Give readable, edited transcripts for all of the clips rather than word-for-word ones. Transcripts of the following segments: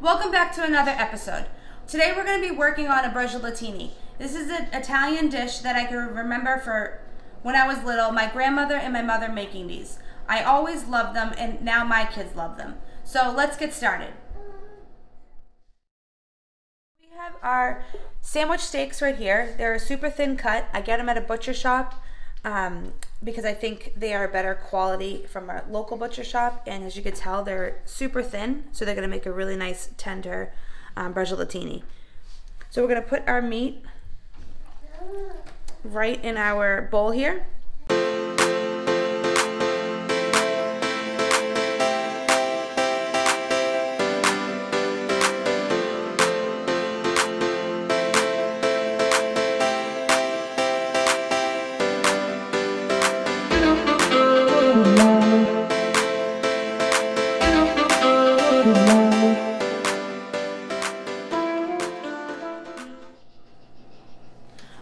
Welcome back to another episode. Today we're going to be working on a Braciolettini. This is an Italian dish that I can remember for when I was little, my grandmother and my mother making these. I always loved them and now my kids love them. So let's get started. We have our sandwich steaks right here. They're a super thin cut. I get them at a butcher shop because I think they are better quality from a local butcher shop, and as you can tell they're super thin, so they're going to make a really nice tender Braciolettini. So we're going to put our meat right in our bowl here.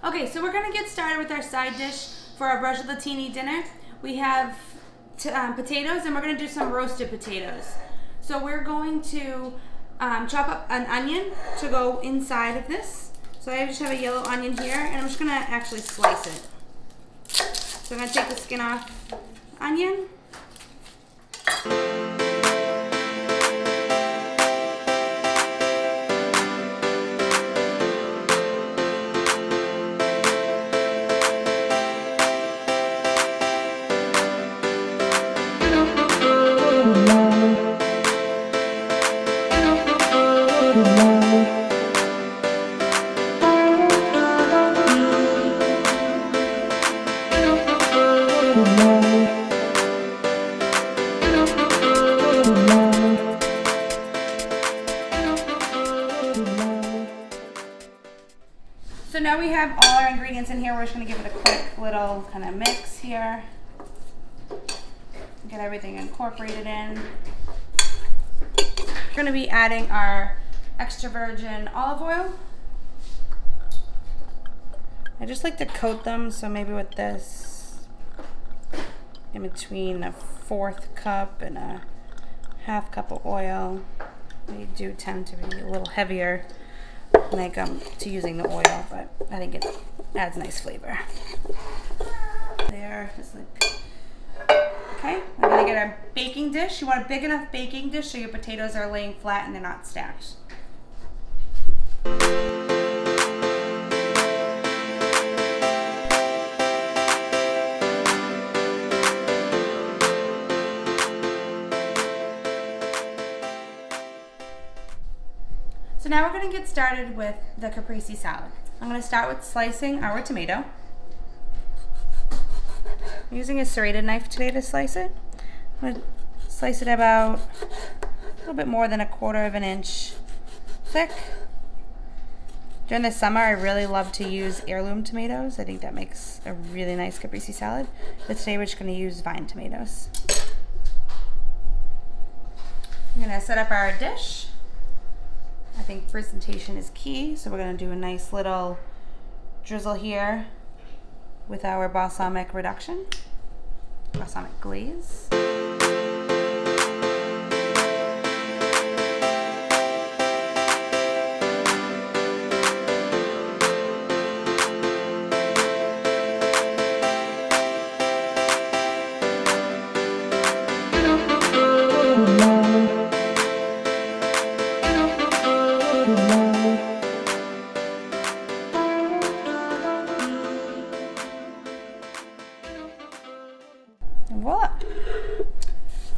Okay, so we're going to get started with our side dish for our Braciolettini dinner. We have potatoes, and we're going to do some roasted potatoes. So we're going to chop up an onion to go inside of this. So I just have a yellow onion here, and I'm just going to actually slice it. So I'm going to take the skin off onion. So now we have all our ingredients in here. We're just going to give it a quick little kind of mix here. Get everything incorporated in. We're going to be adding our extra virgin olive oil. I just like to coat them, so maybe with this, in between a 1/4 cup and a 1/2 cup of oil. They do tend to be a little heavier when I come to using the oil, but I think it adds nice flavor. There, just like, okay. We're gonna get our baking dish. You want a big enough baking dish so your potatoes are laying flat and they're not stacked. So now we're going to get started with the Caprese salad. I'm going to start with slicing our tomato. I'm using a serrated knife today to slice it. I'm going to slice it about a little bit more than 1/4 inch thick. During the summer, I really love to use heirloom tomatoes. I think that makes a really nice Caprese salad. But today we're just going to use vine tomatoes. I'm going to set up our dish. I think presentation is key, so we're going to do a nice little drizzle here with our balsamic reduction, balsamic glaze. And voila!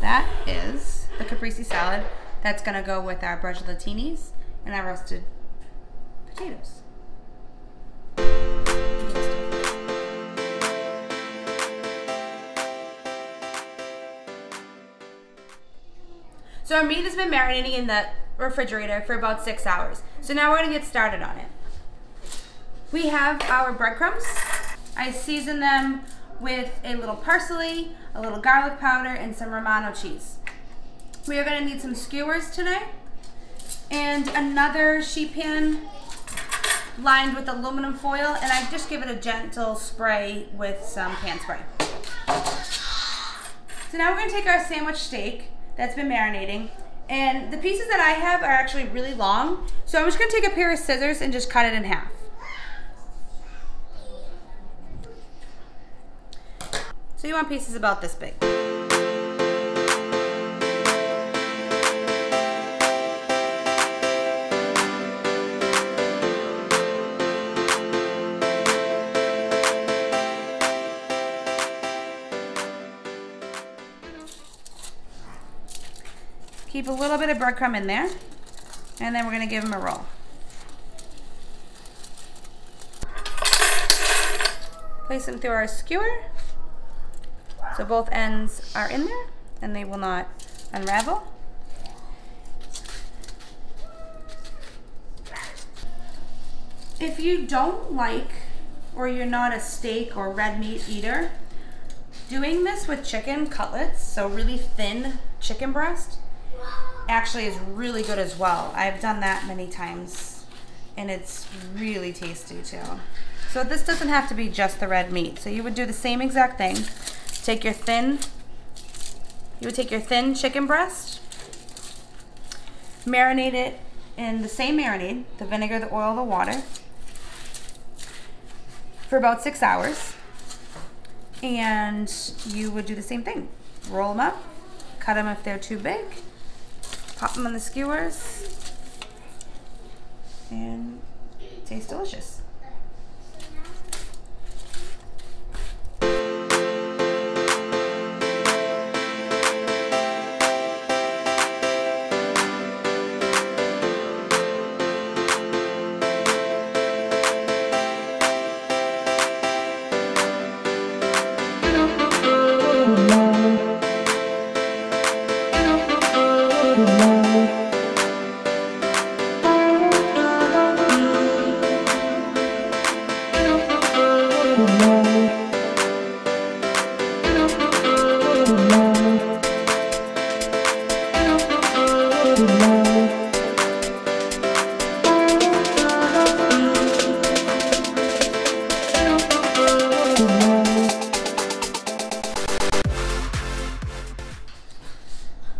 That is the Caprese salad that's going to go with our Braciolettinis and our roasted potatoes. So our meat has been marinating in the refrigerator for about 6 hours. So now we're going to get started on it. We have our breadcrumbs. I season them with a little parsley, a little garlic powder, and some Romano cheese. We are going to need some skewers today, and another sheet pan lined with aluminum foil, and I just give it a gentle spray with some pan spray. So now we're going to take our sandwich steak that's been marinating, And the pieces that I have are actually really long, so I'm just gonna take a pair of scissors and just cut it in half. So you want pieces about this big. Keep a little bit of breadcrumb in there, and then we're gonna give them a roll. Place them through our skewer, so both ends are in there, and they will not unravel. If you don't like, or you're not a steak or red meat eater, doing this with chicken cutlets, so really thin chicken breast, actually is really good as well. I've done that many times and it's really tasty too. So this doesn't have to be just the red meat. So you would do the same exact thing. You would take your thin chicken breast, marinate it in the same marinade, the vinegar, the oil, the water, for about 6 hours. And you would do the same thing. Roll them up, cut them if they're too big, pop them on the skewers, and taste delicious.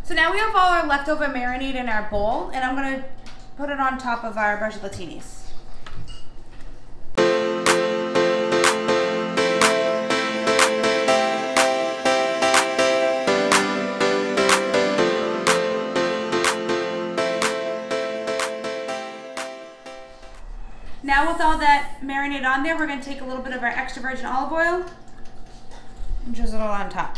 So now we have all our leftover marinade in our bowl, and I'm gonna put it on top of our braciolettinis. Now with all that marinade on there, we're gonna take a little bit of our extra virgin olive oil and drizzle it all on top.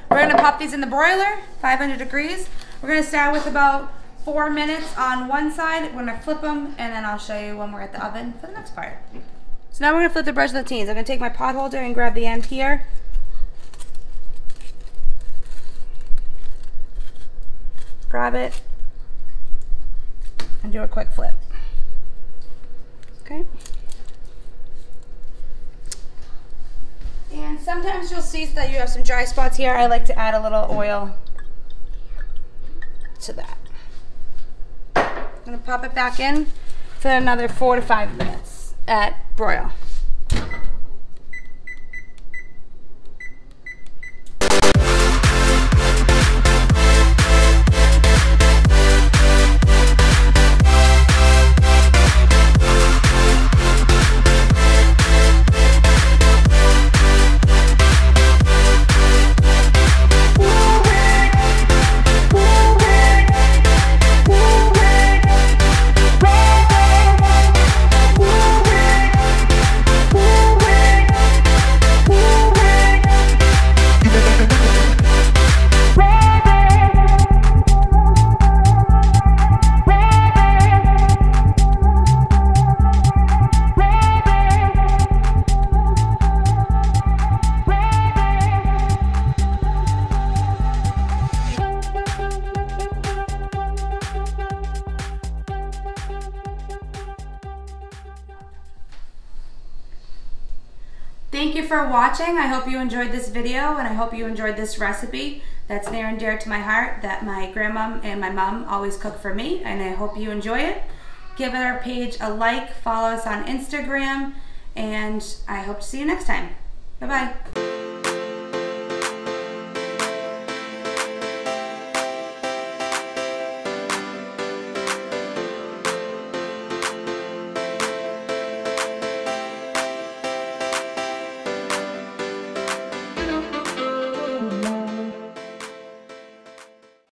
We're gonna pop these in the broiler, 500 degrees. We're gonna start with about 4 minutes on one side. We're gonna flip them, and then I'll show you when we're at the oven for the next part. So now we're gonna flip the braciolettinis. I'm gonna take my pot holder and grab the end here. Grab it, and do a quick flip. Okay. And sometimes you'll see that you have some dry spots here. I like to add a little oil to that. I'm gonna pop it back in for another 4 to 5 minutes at broil. Thank you for watching. I hope you enjoyed this video, and I hope you enjoyed this recipe that's near and dear to my heart that my grandma and my mom always cook for me, and I hope you enjoy it. Give our page a like, follow us on Instagram, and I hope to see you next time. Bye-bye.